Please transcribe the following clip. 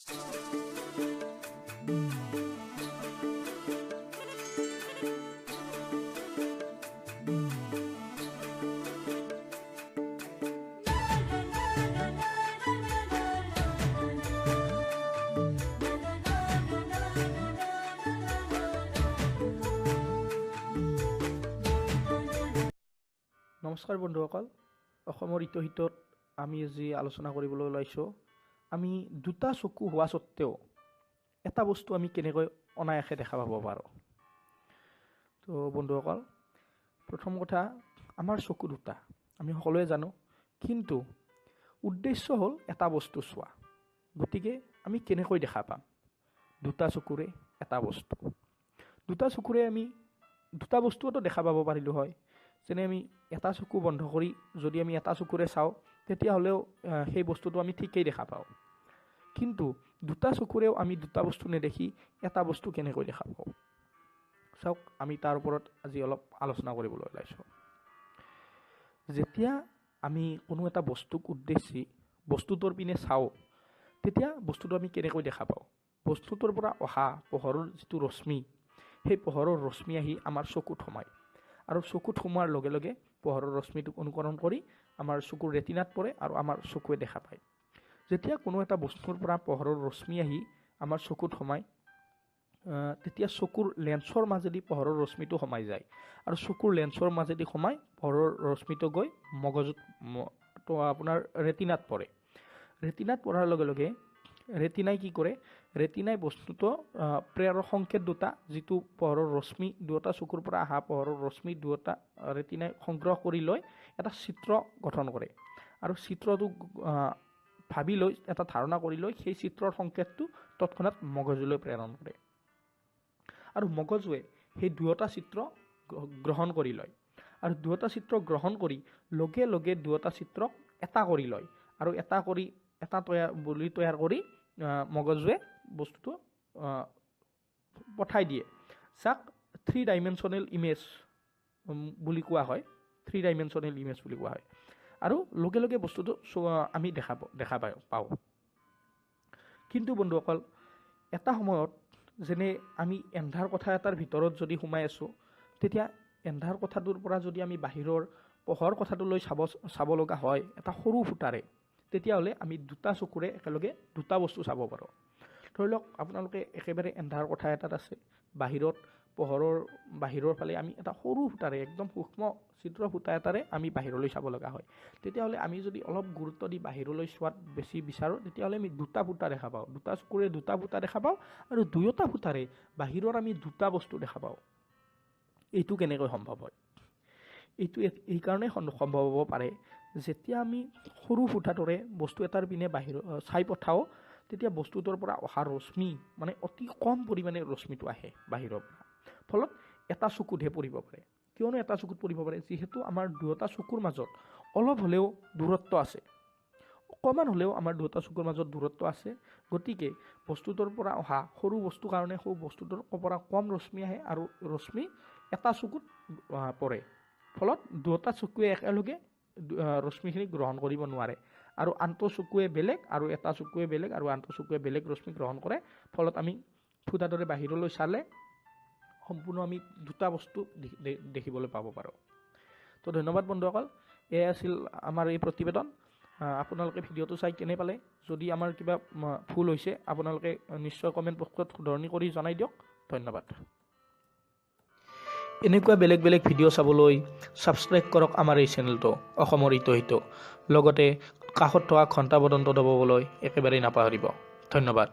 নমস্কাৰ বন্ধুসকল, অসমৰ ইতিহাসত আমি আজি আলোচনা কৰিবলৈ ওলাইছোঁ আমি দুটা চকু হোৱা সত্ত্বেও এটা বস্তু আমি কেনেকৈ অনায়াসে দেখা পাব পাৰোঁ। তো বন্ধুসকল, প্ৰথম কথা, আমাৰ চকু দুটা আমি সকলোৱে জানো, কিন্তু উদ্দেশ্য হ'ল এটা বস্তু চোৱা। গতিকে আমি কেনেকৈ দেখা পাম দুটা চকুৰে এটা বস্তু? দুটা চকুৰে আমি দুটা বস্তুটো দেখা পাব পাৰিলোঁ হয়। যেনে আমি এটা চকু বন্ধ কৰি যদি আমি এটা চকুৰে চাওঁ তেতিয়াহ'লেও সেই বস্তুটো আমি ঠিকেই দেখা পাওঁ, কিন্তু দুটা চকুৰেও আমি দুটা বস্তু নেদেখি এটা বস্তু কেনেকৈ দেখা পাওঁ চাওক। আমি তাৰ ওপৰত আজি অলপ আলোচনা কৰিবলৈ ওলাইছোঁ। যেতিয়া আমি কোনো এটা বস্তুক উদ্দেশ্যি বস্তুটোৰ পিনে চাওঁ তেতিয়া বস্তুটো আমি কেনেকৈ দেখা পাওঁ? বস্তুটোৰ পৰা অহা পোহৰৰ যিটো ৰশ্মি, সেই পোহৰৰ ৰশ্মি আহি আমাৰ চকুত সোমায়, আৰু চকুত সোমোৱাৰ লগে লগে পোহৰৰ ৰশ্মিটোক অনুকৰণ কৰি আমাৰ চকুৰ ৰেটিনাত পৰে আৰু আমাৰ চকুৱে দেখা পায়। যেতিয়া কোনো এটা বস্তুৰ পৰা পোহৰৰ ৰশ্মি আহি আমাৰ চকুত সোমায় তেতিয়া চকুৰ লেন্সৰ মাজেদি পোহৰৰ ৰশ্মিটো সোমাই যায়, আৰু চকুৰ লেন্সৰ মাজেদি সোমাই পোহৰৰ ৰশ্মিটো গৈ মগজুত আপোনাৰ ৰেটিনাত পৰে। ৰেটিনাত পৰাৰ লগে লগে ৰেটিনাই কি কৰে? ৰেটিনাই বস্তুটো প্ৰেৰৰ সংকেত দুটা, যিটো পোহৰৰ ৰশ্মি দুটা চকুৰ পৰা অহা পোহৰৰ ৰশ্মি দুটা ৰেটিনাই সংগ্ৰহ কৰি লৈ এটা চিত্ৰ গঠন কৰে, আৰু চিত্ৰটো ভাবি লৈ এটা ধাৰণা কৰি লৈ সেই চিত্ৰৰ সংকেতটো তৎক্ষণাত মগজুলৈ প্ৰেৰণ কৰে, আৰু মগজুৱে সেই দুটা চিত্ৰ গ্ৰহণ কৰি লয়, আৰু দুটা চিত্ৰ গ্ৰহণ কৰি লগে লগে দুটা চিত্ৰক এটা কৰি লয়, আৰু এটা কৰি এটা তৈয়াৰ কৰি মগজুৱে বস্তুটো পঠাই দিয়ে, যাক 3 ডাইমেনশ্যনেল ইমেজ বুলি কোৱা হয়। 3 ডাইমেনশ্যনেল ইমেজ বুলি কোৱা হয়, আৰু লগে লগে বস্তুটো আমি দেখা পাওঁ। কিন্তু বন্ধুসকল, এটা সময়ত যেনে আমি এন্ধাৰ কোঠা এটাৰ ভিতৰত যদি সোমাই আছোঁ, তেতিয়া এন্ধাৰ কোঠাটোৰ পৰা যদি আমি বাহিৰৰ পোহৰ কোঠাটোলৈ চাব লগা হয় এটা সৰু ফুটাৰে, তেতিয়াহ'লে আমি দুটা চকুৰে একেলগে দুটা বস্তু চাব পাৰোঁ। ধৰি লওক আপোনালোকে একেবাৰে এন্ধাৰ কোঠা এটাত আছে, বাহিৰৰ ফালে আমি এটা সৰু ফুটাৰে, একদম সূক্ষ্ম চিত্ৰ ফুটা এটাৰে আমি বাহিৰলৈ চাব লগা হয়। তেতিয়াহ'লে আমি যদি অলপ গুৰুত্ব দি বাহিৰলৈ চোৱাত বেছি বিচাৰোঁ, তেতিয়াহ'লে আমি দুটা ফুটা দেখা পাওঁ, দুটা চকুৰে দুটা ফুটা দেখা পাওঁ, আৰু দুয়োটা ফুটাৰে বাহিৰৰ আমি দুটা বস্তু দেখা পাওঁ। এইটো কেনেকৈ সম্ভৱ হয়? এইটো এইকাৰণে সম্ভৱ হ'ব পাৰে, যেতিয়া আমি সৰু ফুটাটোৰে বস্তু এটাৰ পিনে চাই পঠাওঁ, তেতিয়া বস্তুটোৰ পৰা অহা ৰশ্মি মানে অতি কম পৰিমাণে ৰশ্মিটো আহে বাহিৰৰ পৰা, ফলত এটা চকুতহে পৰিব পাৰে। কিয়নো এটা চকুত পৰিব পাৰে? যিহেতু আমাৰ দুয়োটা চকুৰ মাজত অলপ হ'লেও দূৰত্ব আছে, অকণমান হ'লেও আমাৰ দুয়োটা চকুৰ মাজত দূৰত্ব আছে। গতিকে বস্তুটোৰ পৰা অহা সৰু বস্তুৰ কাৰণে সৰু বস্তুটোৰ পৰা কম ৰশ্মি আহে, আৰু ৰশ্মি এটা চকুত পৰে, ফলত দুয়োটা চকুৱে একেলগে ৰশ্মিখিনি গ্ৰহণ কৰিব নোৱাৰে, আৰু আনটো চকুৱে বেলেগ আৰু এটা চকুৱে বেলেগ আৰু আনটো চকুৱে বেলেগ ৰশ্মি গ্ৰহণ কৰে। ফলত আমি ফুটাটোৰে বাহিৰলৈ চালে সম্পূৰ্ণ আমি দুটা বস্তু দেখিবলৈ পাব পাৰোঁ। তো ধন্যবাদ বন্ধুসকল, এয়া আছিল আমাৰ এই প্ৰতিবেদন। আপোনালোকে ভিডিঅ'টো চাই কেনে পালে? যদি আমাৰ কিবা ভুল হৈছে আপোনালোকে নিশ্চয় কমেণ্ট বক্সত শুধৰণি কৰি জনাই দিয়ক। ধন্যবাদ। এনেকুৱা বেলেগ বেলেগ ভিডিঅ' চাবলৈ ছাবস্ক্ৰাইব কৰক আমাৰ এই চেনেলটো অসমৰ ইতিহাস, লগতে কাষত থকা ঘণ্টা বটনটো দবাবলৈ একেবাৰেই নাপাহৰিব। ধন্যবাদ।